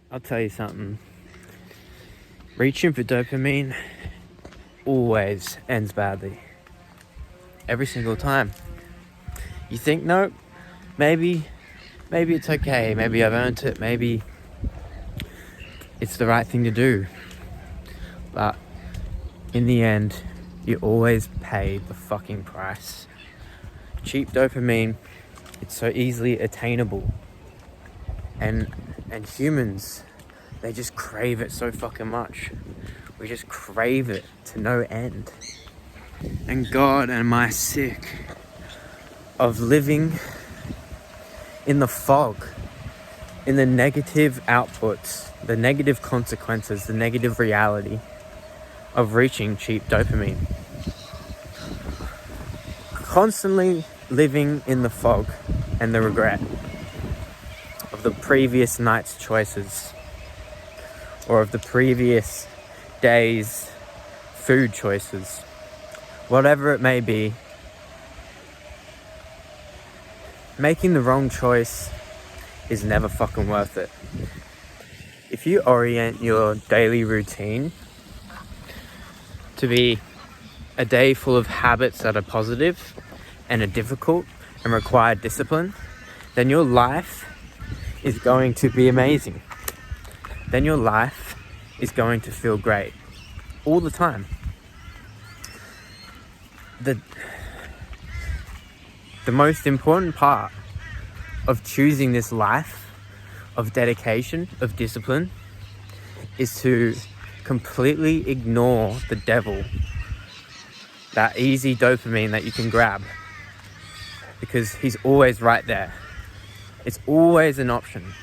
I'll tell you something. Reaching for dopamine always ends badly. Every single time. You think, nope, maybe it's okay. Maybe I've earned it. Maybe it's the right thing to do. But in the end, you always pay the fucking price. Cheap dopamine, it's so easily attainable. And humans, they just crave it so fucking much. We just crave it to no end. And God, am I sick of living in the fog, in the negative outputs, the negative consequences, the negative reality of reaching cheap dopamine. Constantly living in the fog and the regret of the previous night's choices or of the previous day's food choices, whatever it may be. Making the wrong choice is never fucking worth it. If you orient your daily routine to be a day full of habits that are positive and are difficult and require discipline, then your life is going to be amazing. Then your life is going to feel great all the time. The most important part of choosing this life of dedication, of discipline, is to completely ignore the devil, that easy dopamine that you can grab, because he's always right there. It's always an option,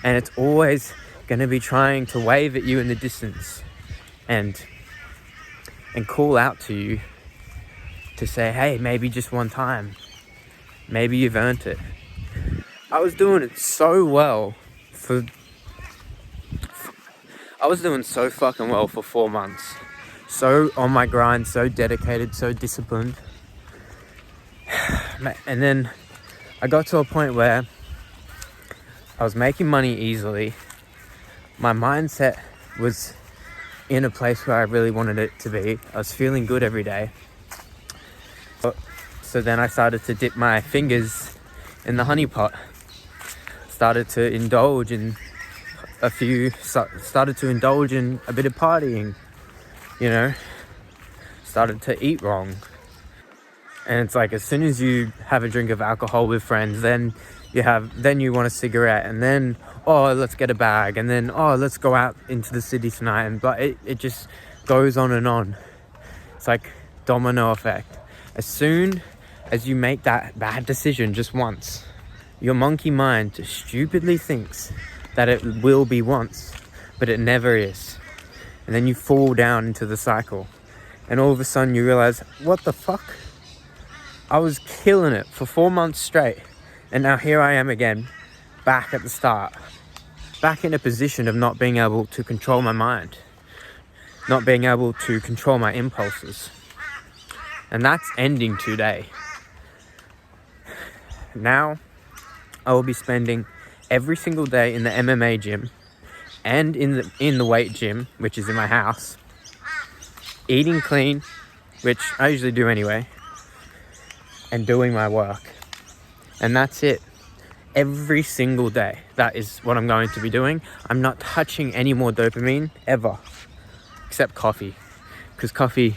and it's always going to be trying to wave at you in the distance and call out to you to say, hey, maybe just one time, maybe you've earned it. I was doing so fucking well for 4 months. So on my grind, so dedicated, so disciplined. And then I got to a point where I was making money easily. My mindset was in a place where I really wanted it to be. I was feeling good every day. So then I started to dip my fingers in the honey pot. Started to indulge in a bit of partying, you know. Started to eat wrong. And it's like, as soon as you have a drink of alcohol with friends, then you want a cigarette, and then, oh, let's get a bag, and then, oh, let's go out into the city tonight, and but it just goes on and on. It's like domino effect. As soon as you make that bad decision just once, your monkey mind just stupidly thinks that it will be once, but it never is. And then you fall down into the cycle, and all of a sudden you realize, what the fuck? I was killing it for 4 months straight, and now here I am again, back at the start, back in a position of not being able to control my mind, not being able to control my impulses. And that's ending today. Now I will be spending every single day in the MMA gym and in the weight gym, which is in my house, eating clean, which I usually do anyway, and doing my work. And that's it. Every single day, that is what I'm going to be doing. I'm not touching any more dopamine ever, except coffee, because coffee,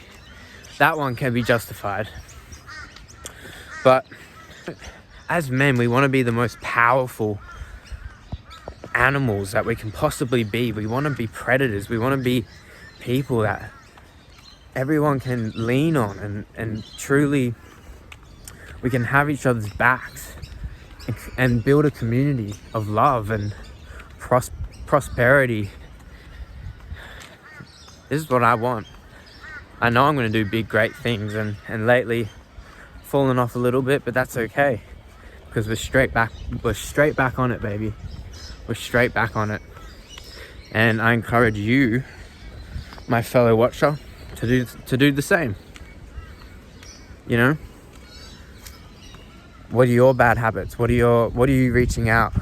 that one can be justified. But as men, we want to be the most powerful animals that we can possibly be. We want to be predators. We want to be people that everyone can lean on, and truly we can have each other's backs and build a community of love and prosperity. This is what I want. I know I'm going to do big, great things, and lately fallen off a little bit, but that's okay, because we're straight back on it, baby. We're straight back on it. And I encourage you, my fellow watcher, to do the same. You know? What are your bad habits? What are you reaching out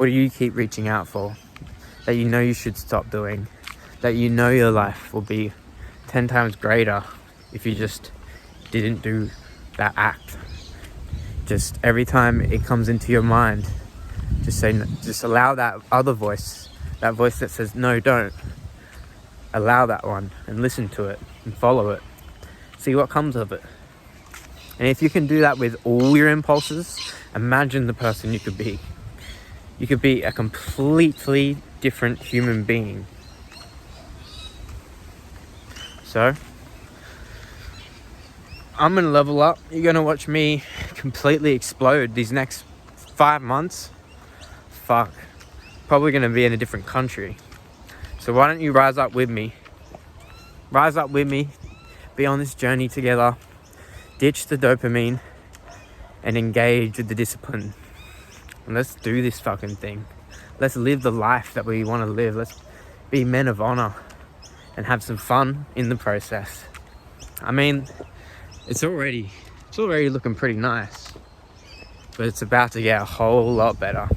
What do you keep reaching out for that you know you should stop doing? That you know your life will be 10 times greater if you just didn't do that act. Just every time it comes into your mind, just allow that other voice, that voice that says, no, don't. Allow that one and listen to it and follow it. See what comes of it. And if you can do that with all your impulses, imagine the person you could be. You could be a completely different human being. So, I'm going to level up. You're going to watch me completely explode these next 5 months. Fuck. Probably going to be in a different country. So why don't you rise up with me? Rise up with me. Be on this journey together. Ditch the dopamine and engage with the discipline. And let's do this fucking thing. Let's live the life that we want to live. Let's be men of honor and have some fun in the process. I mean, it's already looking pretty nice, but it's about to get a whole lot better.